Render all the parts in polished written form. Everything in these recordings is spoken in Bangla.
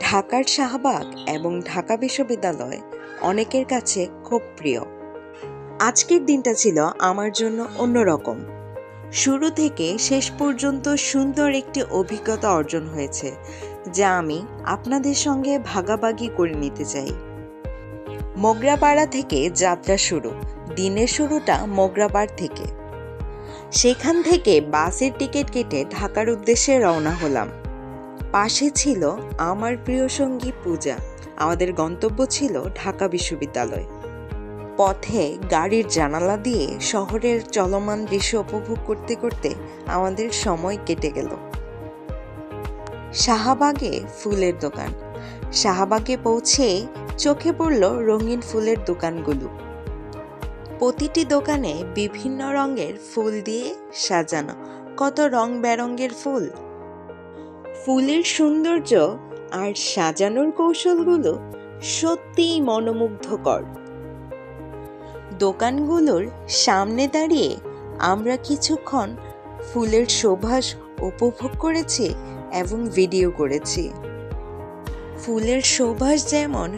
ঢাকার শাহবাগ এবং ঢাকা বিশ্ববিদ্যালয় অনেকের কাছে খুব প্রিয়। আজকের দিনটা ছিল আমার জন্য অন্যরকম। শুরু থেকে শেষ পর্যন্ত সুন্দর একটি অভিজ্ঞতা অর্জন হয়েছে, যা আমি আপনাদের সঙ্গে ভাগাভাগি করে নিতে চাই। মোগরাপাড়া থেকে যাত্রা শুরু। দিনের শুরুটা মোগরাপাড় থেকে। সেখান থেকে বাসের টিকিট কেটে ঢাকার উদ্দেশ্যে রওনা হলাম। পাশে ছিল আমার প্রিয় সঙ্গী পূজা। আমাদের গন্তব্য ছিল ঢাকা বিশ্ববিদ্যালয়। পথে গাড়ির জানালা দিয়ে শহরের চলমান দৃশ্য উপভোগ করতে করতে আমাদের সময় কেটে গেল। শাহবাগে ফুলের দোকান। শাহবাগে পৌঁছে চোখে পড়ল রঙিন ফুলের দোকানগুলো। প্রতিটি দোকানে বিভিন্ন রঙের ফুল দিয়ে সাজানো, কত রং বেরঙের ফুল। ফুলের সৌন্দর্য আর সাজানোর কৌশলগুলো সত্যিই মনোমুগ্ধকর। দোকানগুলোর সামনে দাঁড়িয়ে আমরা কিছুক্ষণ ফুলের সুবাস উপভোগ করেছি এবং ভিডিও করেছি। ফুলের সুবাস যেমন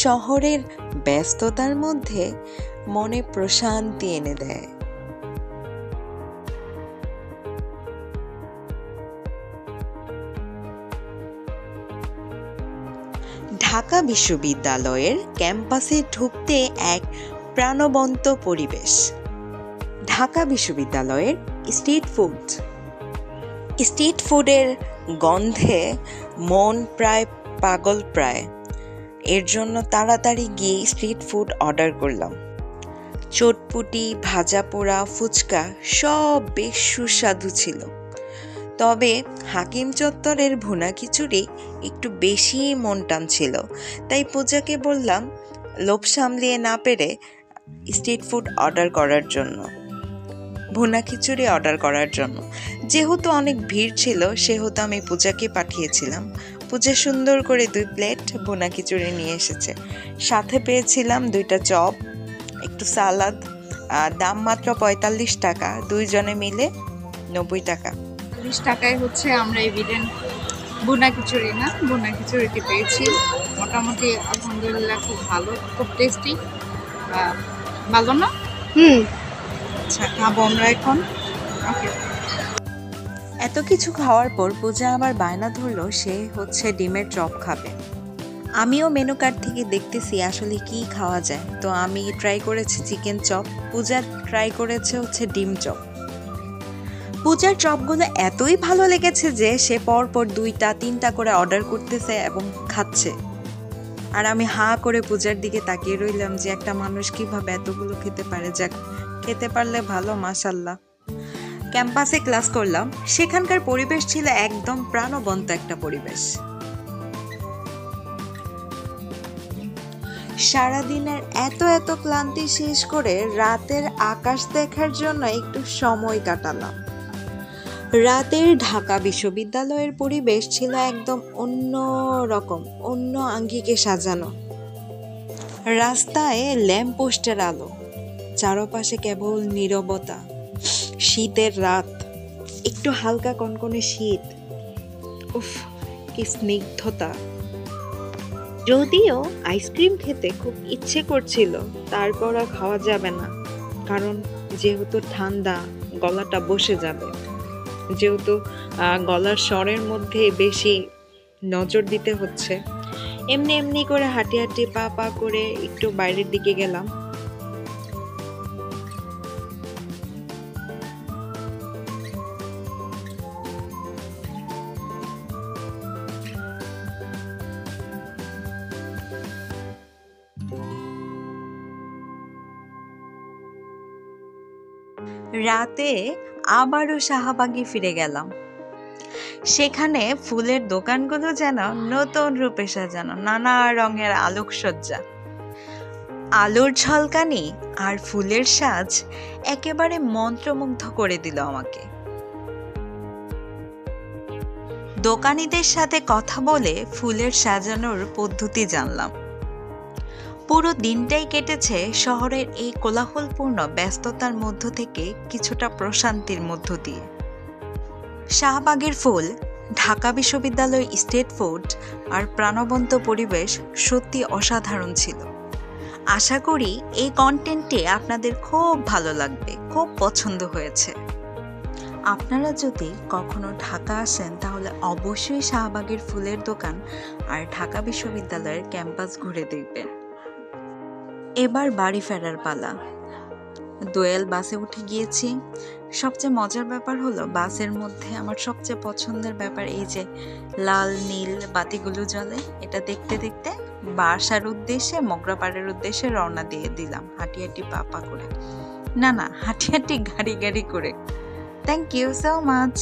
শহরের ব্যস্ততার মধ্যে মনে প্রশান্তি এনে দেয়। ঢাকা বিশ্ববিদ্যালয়ের ক্যাম্পাসে ঢুকতে এক প্রাণবন্ত পরিবেশ। ঢাকা বিশ্ববিদ্যালয়ের স্ট্রিট ফুডের গন্ধে মন প্রায় পাগল প্রায়। এর জন্য তাড়াতাড়ি গিয়ে স্ট্রিট ফুড অর্ডার করলাম। চটপুটি, ভাজা পোড়া, ফুচকা সব বেশ সুস্বাদু ছিল। তবে হাকিম চত্বরের ভুনা খিচুড়ি একটু বেশি মন টানছিল, তাই পূজাকে বললাম লোভ সামলিয়ে না পেরে স্ট্রিট ফুড অর্ডার করার জন্য, ভুনা খিচুড়ি অর্ডার করার জন্য। যেহেতু অনেক ভিড় ছিল সেহেতু আমি পূজাকে পাঠিয়েছিলাম। পূজা সুন্দর করে 2 প্লেট ভুনা খিচুড়ি নিয়ে এসেছে। সাথে পেয়েছিলাম 2টা চপ, একটু সালাদ। দাম মাত্র 45 টাকা, 2 জনে মিলে 90 টাকা। 40 টাকায় হচ্ছে আমরা এভিডেন্ট ভুনা খিচুড়িটি পেয়েছি। মোটামুটি আলহামদুলিল্লাহ খুব ভালো, খুব টেস্টি। ভালো না? আচ্ছা, খাবো আমরা এখন। ওকে। এত কিছু খাওয়ার পর পূজা আবার বায়না ধরলো সে হচ্ছে ডিমের চপ খাবে। আমিও মেনু কার্ড থেকে দেখতেছি আসলে কি খাওয়া যায়, তো আমি ট্রাই করেছি চিকেন চপ, পূজা ট্রাই করেছে হচ্ছে ডিম চপ। পূজার চপগুলো এতই ভালো লেগেছে যে সে পরপর 2টা-3টা করে অর্ডার করতেছে এবং খাচ্ছে। আর আমি হাঁ করে পূজার দিকে তাকিয়ে রইলাম যে একটা মানুষ কিভাবে এতগুলো খেতে পারে। যাক, খেতে পারলে ভালো, মাশাআল্লাহ। ক্যাম্পাসে ক্লাস করলাম। সেখানকার পরিবেশ ছিল একদম প্রাণবন্ত একটা পরিবেশ। সারাদিনের এত ক্লান্তি শেষ করে রাতের আকাশ দেখার জন্য একটু সময় কাটালাম। রাতের ঢাকা বিশ্ববিদ্যালয়ের পরিবেশ ছিল একদম অন্য রকম, অন্য আঙ্গিকে সাজানো। রাস্তায় ল্যাম্প পোস্টের আলো, চারপাশে কেবল নীরবতা। শীতের রাত, একটু হালকা কনকনে শীত। উফ, কি স্নিগ্ধতা। যদিও আইসক্রিম খেতে খুব ইচ্ছে করছিল, তারপর আর খাওয়া যাবে না, কারণ যেহেতু ঠান্ডা গলাটা বসে যাবে। যেহেতু গলার স্বরের মধ্যে বেশি নজর দিতে হচ্ছে, এমনি করে হাঁটি পা করে একটু বাইরের দিকে গেলাম। রাতে আবারও শাহবাগে ফিরে গেলাম। সেখানে ফুলের দোকানগুলো যেন নতুন রূপে সাজানো, নানা রঙের আলোকসজ্জা। আলোর ঝলকানি আর ফুলের সাজ একেবারে মন্ত্রমুগ্ধ করে দিল আমাকে। দোকানীদের সাথে কথা বলে ফুলের সাজানোর পদ্ধতি জানলাম। পুরো দিনটাই কেটেছে শহরের এই কোলাহলপূর্ণ ব্যস্ততার মধ্য থেকে কিছুটা প্রশান্তির মধ্য দিয়ে। শাহবাগের ফুল ঢাকা বিশ্ববিদ্যালয়ের স্ট্রিট ফুড আর প্রাণবন্ত পরিবেশ সত্যি অসাধারণ ছিল। আশা করি এই কন্টেন্টটি আপনাদের খুব ভালো লাগবে, খুব পছন্দ হয়েছে। আপনারা যদি কখনো ঢাকা আসেন তাহলে অবশ্যই শাহবাগের ফুলের দোকান আর ঢাকা বিশ্ববিদ্যালয়ের ক্যাম্পাস ঘুরে দেখবেন। এবার বাড়ি ফেরার পালা। দোয়েল বাসে উঠে গিয়েছি। সবচেয়ে মজার ব্যাপার হলো বাসের মধ্যে আমার সবচেয়ে পছন্দের ব্যাপার এই যে লাল নীল বাতিগুলো জ্বলে, এটা দেখতে দেখতে বাসার উদ্দেশ্যে মোগরাপাড়ের উদ্দেশ্যে রওনা দিয়ে দিলাম, হাঁটি হাঁটি পা করে, না হাঁটি হাঁটি গাড়ি করে। Thank you so much.